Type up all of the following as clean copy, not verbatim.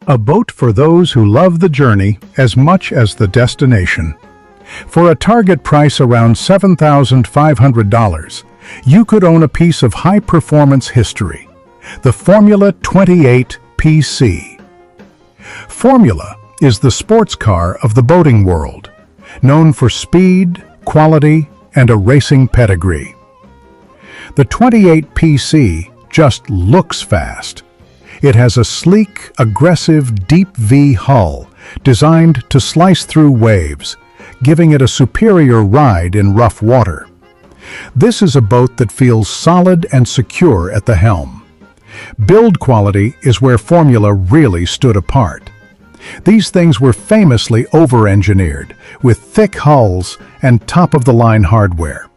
A boat for those who love the journey as much as the destination. For a target price around $7,500, you could own a piece of high-performance history, the Formula 28 PC. Formula is the sports car of the boating world, known for speed, quality, and a racing pedigree. The 28 PC just looks fast. It has a sleek, aggressive, deep V hull designed to slice through waves, giving it a superior ride in rough water. This is a boat that feels solid and secure at the helm. Build quality is where Formula really stood apart. These things were famously over-engineered, with thick hulls and top-of-the-line hardware.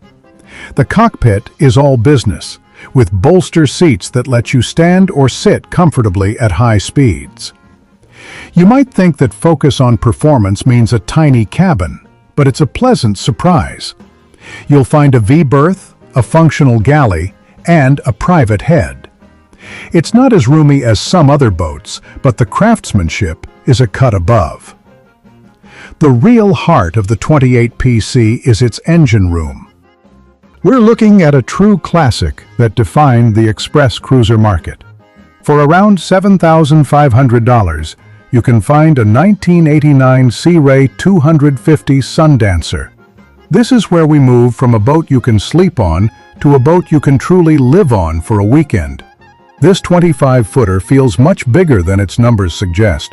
The cockpit is all business, with bolster seats that let you stand or sit comfortably at high speeds. You might think that focus on performance means a tiny cabin, but it's a pleasant surprise. You'll find a V-berth, a functional galley, and a private head. It's not as roomy as some other boats, but the craftsmanship is a cut above. The real heart of the 28 PC is its engine room. We're looking at a true classic that defined the express cruiser market. For around $7,500, you can find a 1989 Sea Ray 250 Sundancer. This is where we move from a boat you can sleep on to a boat you can truly live on for a weekend. This 25-footer feels much bigger than its numbers suggest,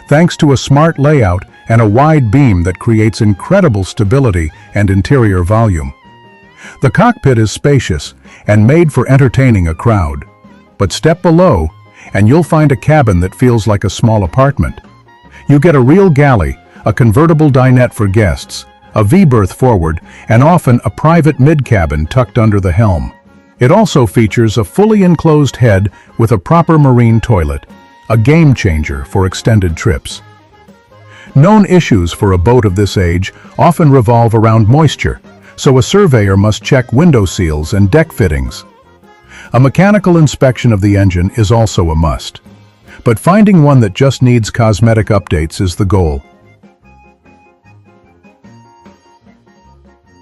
thanks to a smart layout and a wide beam that creates incredible stability and interior volume. The cockpit is spacious and made for entertaining a crowd. But step below, and you'll find a cabin that feels like a small apartment. You get a real galley, a convertible dinette for guests, a V-berth forward, and often a private mid-cabin tucked under the helm. It also features a fully enclosed head with a proper marine toilet, a game changer for extended trips. Known issues for a boat of this age often revolve around moisture, so a surveyor must check window seals and deck fittings. A mechanical inspection of the engine is also a must, but finding one that just needs cosmetic updates is the goal.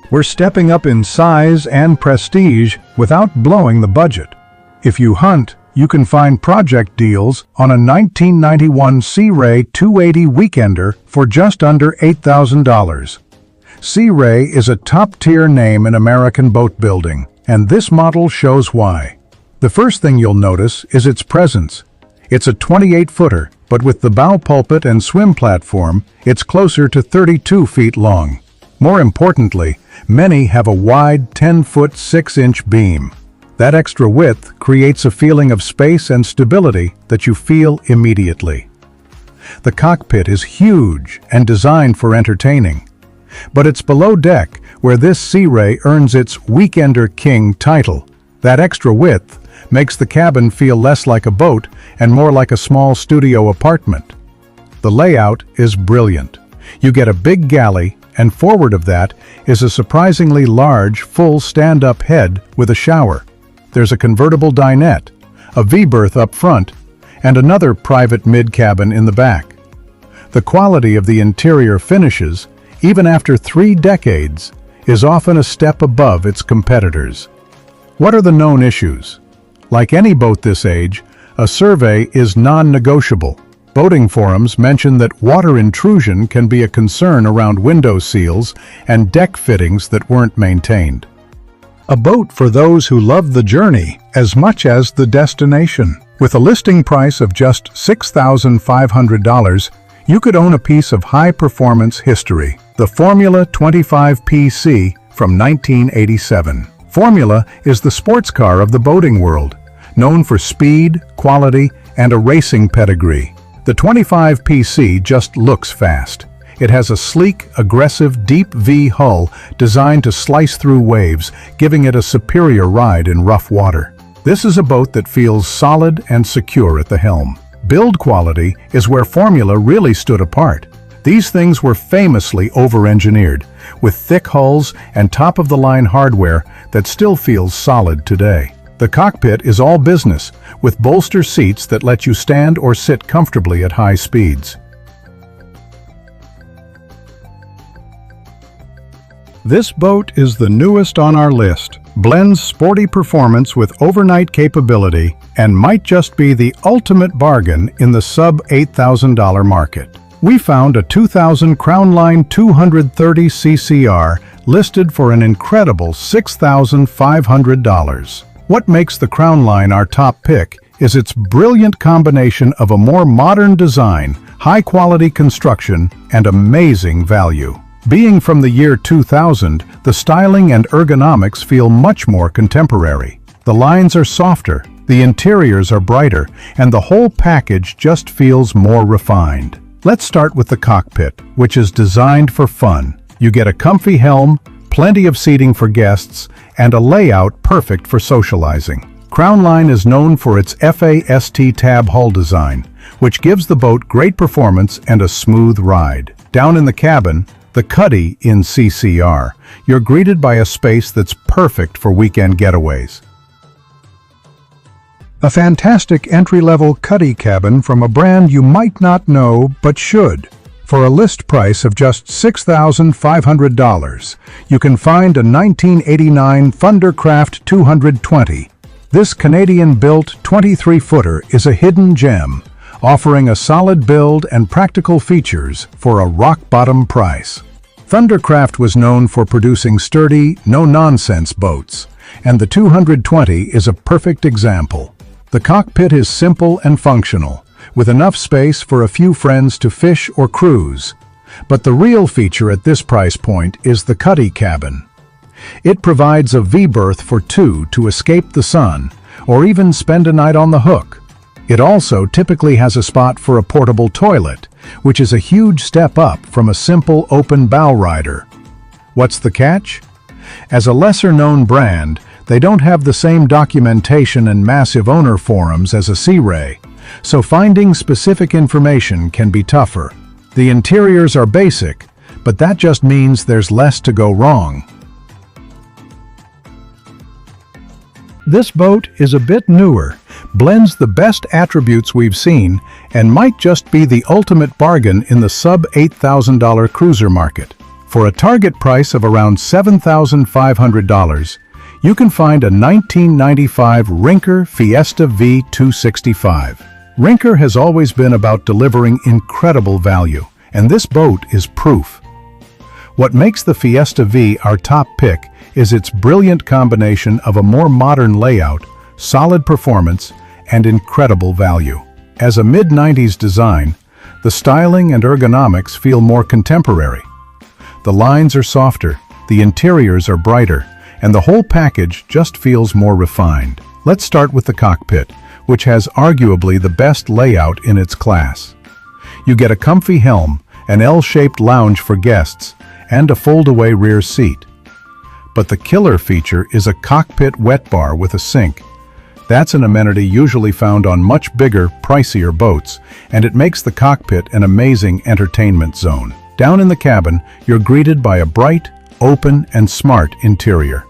We're stepping up in size and prestige without blowing the budget. If you hunt, you can find project deals on a 1991 Sea Ray 280 Weekender for just under $8,000. Sea Ray is a top-tier name in American boat building, and this model shows why. The first thing you'll notice is its presence. It's a 28-footer, but with the bow pulpit and swim platform, it's closer to 32 feet long. More importantly, many have a wide 10-foot 6-inch beam. That extra width creates a feeling of space and stability that you feel immediately. The cockpit is huge and designed for entertaining. But it's below deck where this Sea Ray earns its Weekender King title. That extra width makes the cabin feel less like a boat and more like a small studio apartment. The layout is brilliant. You get a big galley, and forward of that is a surprisingly large, full stand-up head with a shower. There's a convertible dinette, a V-berth up front, and another private mid-cabin in the back. The quality of the interior finishes, even after 3 decades, is often a step above its competitors. What are the known issues? Like any boat this age, a survey is non-negotiable. Boating forums mention that water intrusion can be a concern around window seals and deck fittings that weren't maintained. A boat for those who love the journey as much as the destination. With a listing price of just $6,500, you could own a piece of high-performance history, the Formula 25 PC from 1987. Formula is the sports car of the boating world, known for speed, quality, and a racing pedigree. The 25 PC just looks fast. It has a sleek, aggressive, deep V hull designed to slice through waves, giving it a superior ride in rough water. This is a boat that feels solid and secure at the helm. Build quality is where Formula really stood apart. These things were famously over-engineered, with thick hulls and top-of-the-line hardware that still feels solid today. The cockpit is all business, with bolster seats that let you stand or sit comfortably at high speeds. This boat is the newest on our list, blends sporty performance with overnight capability, and might just be the ultimate bargain in the sub-$8,000 market. We found a 2000 Crownline 230 CCR listed for an incredible $6,500. What makes the Crownline our top pick is its brilliant combination of a more modern design, high-quality construction, and amazing value. Being from the year 2000, the styling and ergonomics feel much more contemporary. The lines are softer, the interiors are brighter, and the whole package just feels more refined. Let's start with the cockpit, which is designed for fun. You get a comfy helm, plenty of seating for guests, and a layout perfect for socializing. Crownline is known for its FAST tab hull design, which gives the boat great performance and a smooth ride. Down in the cabin, the Cuddy in CCR, you're greeted by a space that's perfect for weekend getaways. A fantastic entry-level Cuddy cabin from a brand you might not know but should. For a list price of just $6,500, you can find a 1989 Thundercraft 220. This Canadian-built 23-footer is a hidden gem, offering a solid build and practical features for a rock-bottom price. Thundercraft was known for producing sturdy, no-nonsense boats, and the 220 is a perfect example. The cockpit is simple and functional, with enough space for a few friends to fish or cruise. But the real feature at this price point is the Cuddy cabin. It provides a V-berth for two to escape the sun, or even spend a night on the hook. It also typically has a spot for a portable toilet, which is a huge step up from a simple open bow rider. What's the catch? As a lesser-known brand, they don't have the same documentation and massive owner forums as a Sea Ray, so finding specific information can be tougher. The interiors are basic, but that just means there's less to go wrong. This boat is a bit newer, blends the best attributes we've seen, and might just be the ultimate bargain in the sub-$8,000 cruiser market. For a target price of around $7,500, you can find a 1995 Rinker Fiesta V265. Rinker has always been about delivering incredible value, and this boat is proof. What makes the Fiesta V our top pick is its brilliant combination of a more modern layout, solid performance, and incredible value. As a mid-90s design, the styling and ergonomics feel more contemporary. The lines are softer, the interiors are brighter, and the whole package just feels more refined. Let's start with the cockpit, which has arguably the best layout in its class. You get a comfy helm, an L-shaped lounge for guests, and a fold-away rear seat. But the killer feature is a cockpit wet bar with a sink. That's an amenity usually found on much bigger, pricier boats, and it makes the cockpit an amazing entertainment zone. Down in the cabin, you're greeted by a bright, open, and smart interior.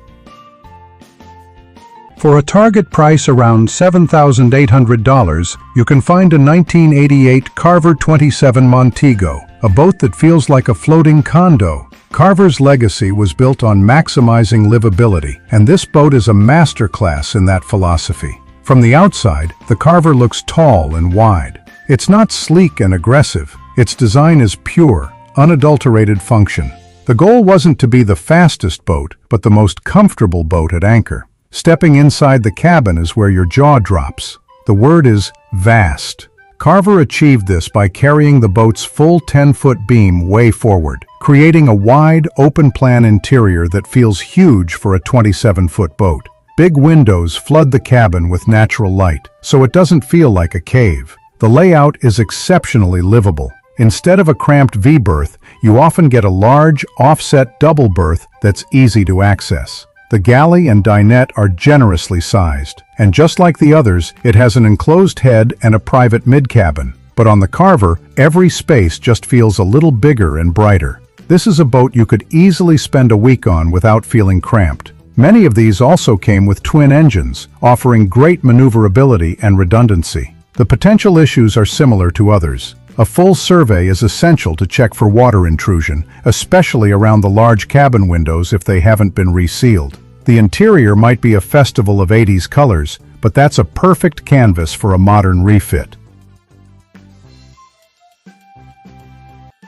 For a target price around $7,800, you can find a 1988 Carver 27 Montego, a boat that feels like a floating condo. Carver's legacy was built on maximizing livability, and this boat is a masterclass in that philosophy. From the outside, the Carver looks tall and wide. It's not sleek and aggressive. Its design is pure, unadulterated function. The goal wasn't to be the fastest boat, but the most comfortable boat at anchor. Stepping inside the cabin is where your jaw drops. The word is vast. Carver achieved this by carrying the boat's full 10-foot beam way forward, creating a wide, open-plan interior that feels huge for a 27-foot boat. Big windows flood the cabin with natural light, so it doesn't feel like a cave. The layout is exceptionally livable. Instead of a cramped V-berth, you often get a large, offset double berth that's easy to access. The galley and dinette are generously sized, and just like the others, it has an enclosed head and a private mid-cabin. But on the Carver, every space just feels a little bigger and brighter. This is a boat you could easily spend a week on without feeling cramped. Many of these also came with twin engines, offering great maneuverability and redundancy. The potential issues are similar to others. A full survey is essential to check for water intrusion, especially around the large cabin windows if they haven't been resealed. The interior might be a festival of 80s colors, but that's a perfect canvas for a modern refit.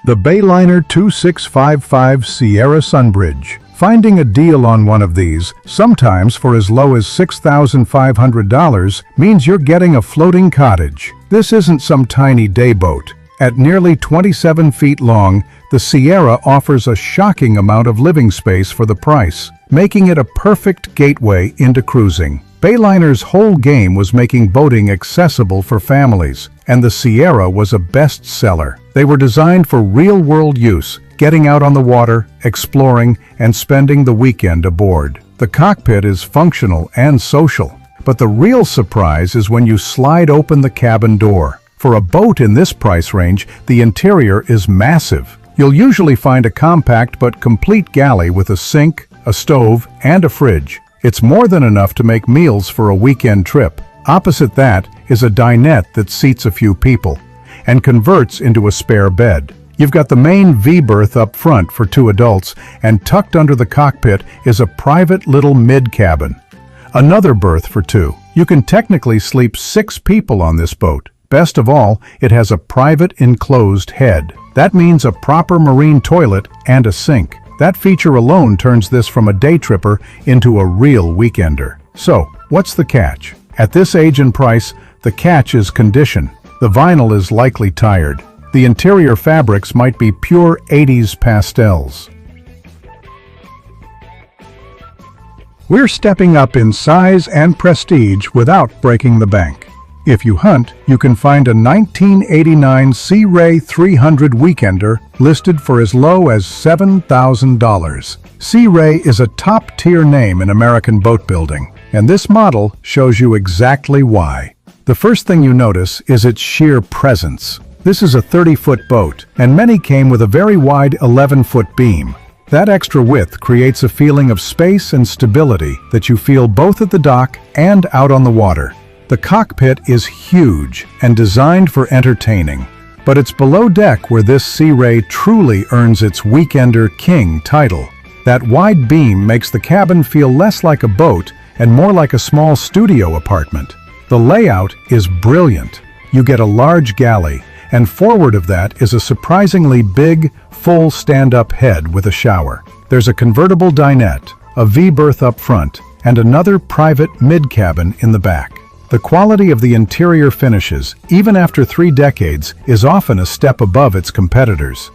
The Bayliner 2655 Sierra Sunbridge. Finding a deal on one of these, sometimes for as low as $6,500, means you're getting a floating cottage. This isn't some tiny day boat. At nearly 27 feet long, the Sierra offers a shocking amount of living space for the price, making it a perfect gateway into cruising. Bayliner's whole game was making boating accessible for families, and the Sierra was a bestseller. They were designed for real-world use, getting out on the water, exploring, and spending the weekend aboard. The cockpit is functional and social, but the real surprise is when you slide open the cabin door. For a boat in this price range, the interior is massive. You'll usually find a compact but complete galley with a sink, a stove, and a fridge. It's more than enough to make meals for a weekend trip. Opposite that is a dinette that seats a few people and converts into a spare bed. You've got the main V-berth up front for 2 adults, and tucked under the cockpit is a private little mid-cabin. Another berth for 2. You can technically sleep 6 people on this boat. Best of all, it has a private enclosed head. That means a proper marine toilet and a sink. That feature alone turns this from a day tripper into a real weekender. So, what's the catch? At this age and price, the catch is condition. The vinyl is likely tired. The interior fabrics might be pure 80s pastels. We're stepping up in size and prestige without breaking the bank. If you hunt, you can find a 1989 Sea Ray 300 Weekender listed for as low as $7,000. Sea Ray is a top-tier name in American boat building, and this model shows you exactly why. The first thing you notice is its sheer presence. This is a 30-foot boat, and many came with a very wide 11-foot beam. That extra width creates a feeling of space and stability that you feel both at the dock and out on the water. The cockpit is huge and designed for entertaining, but it's below deck where this Sea Ray truly earns its Weekender King title. That wide beam makes the cabin feel less like a boat and more like a small studio apartment. The layout is brilliant. You get a large galley, and forward of that is a surprisingly big, full stand-up head with a shower. There's a convertible dinette, a V-berth up front, and another private mid-cabin in the back. The quality of the interior finishes, even after 3 decades, is often a step above its competitors.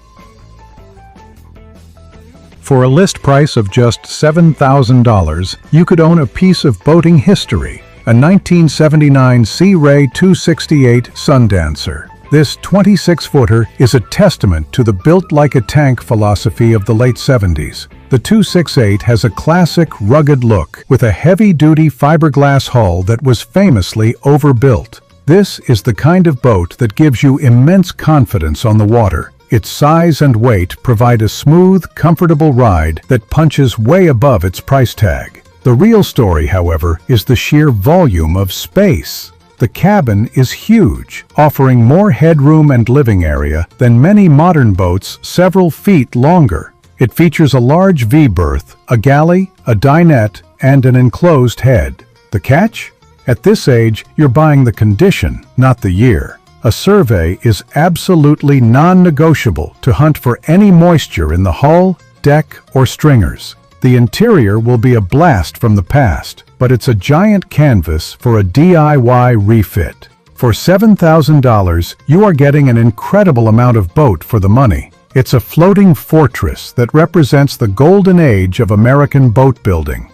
For a list price of just $7,000, you could own a piece of boating history, a 1979 Sea Ray 268 Sundancer. This 26-footer is a testament to the built-like-a-tank philosophy of the late 70s. The 268 has a classic, rugged look with a heavy-duty fiberglass hull that was famously overbuilt. This is the kind of boat that gives you immense confidence on the water. Its size and weight provide a smooth, comfortable ride that punches way above its price tag. The real story, however, is the sheer volume of space. The cabin is huge, offering more headroom and living area than many modern boats several feet longer. It features a large V-berth, a galley, a dinette, and an enclosed head. The catch? At this age, you're buying the condition, not the year. A survey is absolutely non-negotiable to hunt for any moisture in the hull, deck, or stringers. The interior will be a blast from the past, but it's a giant canvas for a DIY refit. For $7,000, you are getting an incredible amount of boat for the money. It's a floating fortress that represents the golden age of American boat building.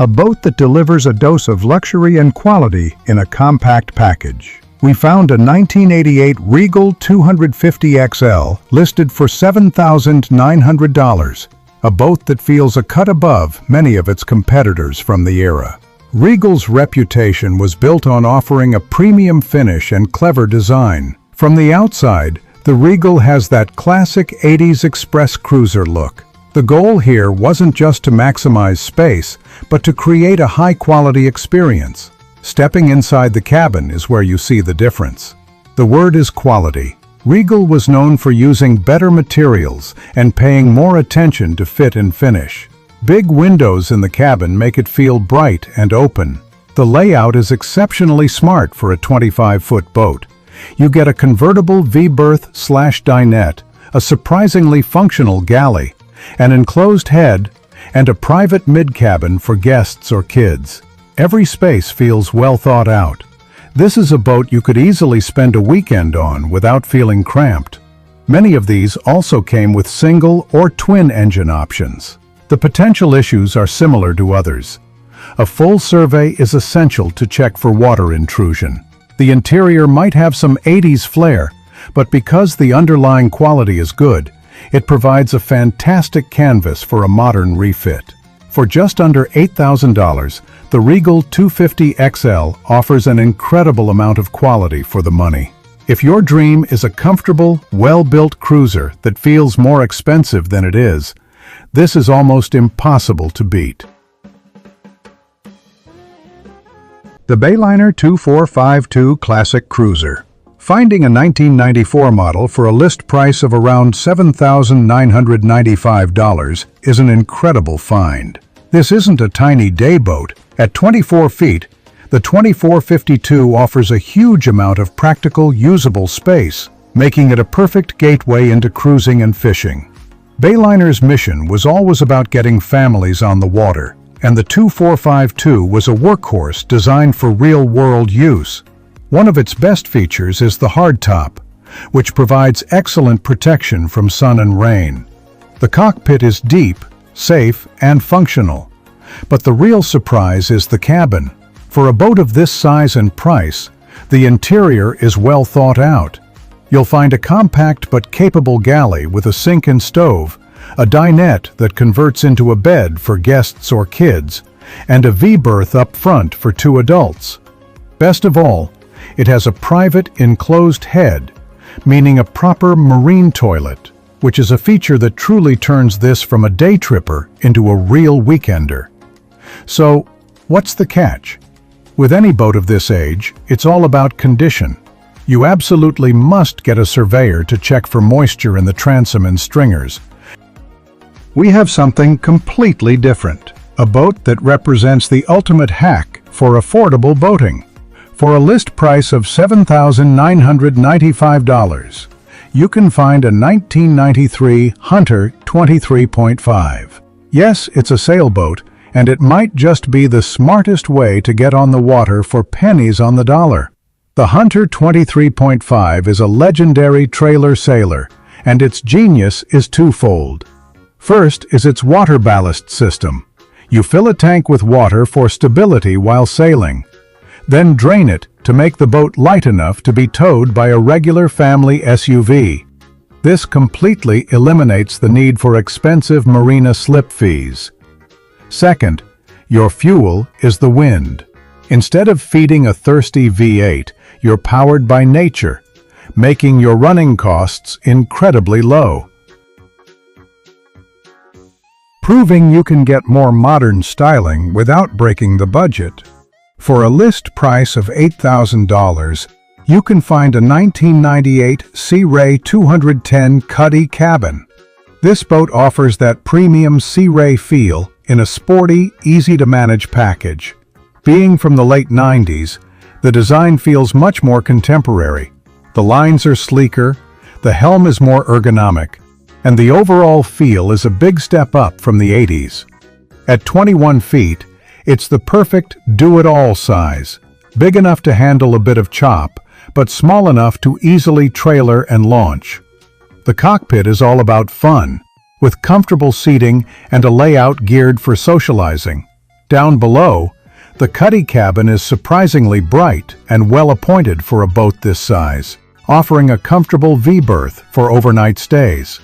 A boat that delivers a dose of luxury and quality in a compact package. We found a 1988 Regal 250XL listed for $7,900, a boat that feels a cut above many of its competitors from the era. Regal's reputation was built on offering a premium finish and clever design. From the outside, the Regal has that classic 80s express cruiser look. The goal here wasn't just to maximize space, but to create a high-quality experience. Stepping inside the cabin is where you see the difference. The word is quality. Regal was known for using better materials and paying more attention to fit and finish. Big windows in the cabin make it feel bright and open. The layout is exceptionally smart for a 25-foot boat. You get a convertible V-berth/dinette, a surprisingly functional galley, an enclosed head, and a private mid-cabin for guests or kids. Every space feels well thought out. This is a boat you could easily spend a weekend on without feeling cramped. Many of these also came with single or twin engine options. The potential issues are similar to others. A full survey is essential to check for water intrusion. The interior might have some 80s flair, but because the underlying quality is good, it provides a fantastic canvas for a modern refit. For just under $8,000, the Regal 250 XL offers an incredible amount of quality for the money. If your dream is a comfortable, well-built cruiser that feels more expensive than it is, this is almost impossible to beat. The Bayliner 2452 Classic Cruiser. Finding a 1994 model for a list price of around $7,995 is an incredible find. This isn't a tiny day boat. At 24 feet, the 2452 offers a huge amount of practical, usable space, making it a perfect gateway into cruising and fishing. Bayliner's mission was always about getting families on the water, and the 2452 was a workhorse designed for real-world use. One of its best features is the hardtop, which provides excellent protection from sun and rain. The cockpit is deep, safe, and functional. But the real surprise is the cabin. For a boat of this size and price, the interior is well thought out. You'll find a compact but capable galley with a sink and stove, a dinette that converts into a bed for guests or kids, and a V-berth up front for 2 adults. Best of all, it has a private enclosed head, meaning a proper marine toilet, which is a feature that truly turns this from a day tripper into a real weekender. So, what's the catch? With any boat of this age, it's all about condition. You absolutely must get a surveyor to check for moisture in the transom and stringers. We have something completely different, a boat that represents the ultimate hack for affordable boating. For a list price of $7,995, you can find a 1993 Hunter 23.5. Yes, it's a sailboat, and it might just be the smartest way to get on the water for pennies on the dollar. The Hunter 23.5 is a legendary trailer sailor, and its genius is twofold. First is its water ballast system. You fill a tank with water for stability while sailing. Then drain it to make the boat light enough to be towed by a regular family SUV. This completely eliminates the need for expensive marina slip fees. Second, your fuel is the wind. Instead of feeding a thirsty V8, you're powered by nature, making your running costs incredibly low. Proving you can get more modern styling without breaking the budget. For a list price of $8,000, you can find a 1998 Sea Ray 210 Cuddy cabin. This boat offers that premium Sea Ray feel in a sporty, easy-to-manage package. Being from the late 90s, the design feels much more contemporary. The lines are sleeker, the helm is more ergonomic, and the overall feel is a big step up from the 80s. At 21 feet, it's the perfect do-it-all size, big enough to handle a bit of chop, but small enough to easily trailer and launch. The cockpit is all about fun, with comfortable seating and a layout geared for socializing. Down below, the Cuddy cabin is surprisingly bright and well-appointed for a boat this size, offering a comfortable V-berth for overnight stays.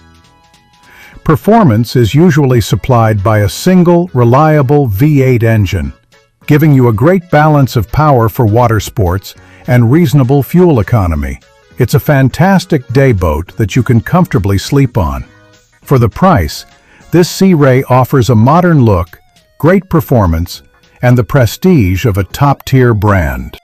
Performance is usually supplied by a single, reliable V8 engine, giving you a great balance of power for water sports and reasonable fuel economy. It's a fantastic day boat that you can comfortably sleep on. For the price, This Sea Ray offers a modern look, great performance, and the prestige of a top-tier brand.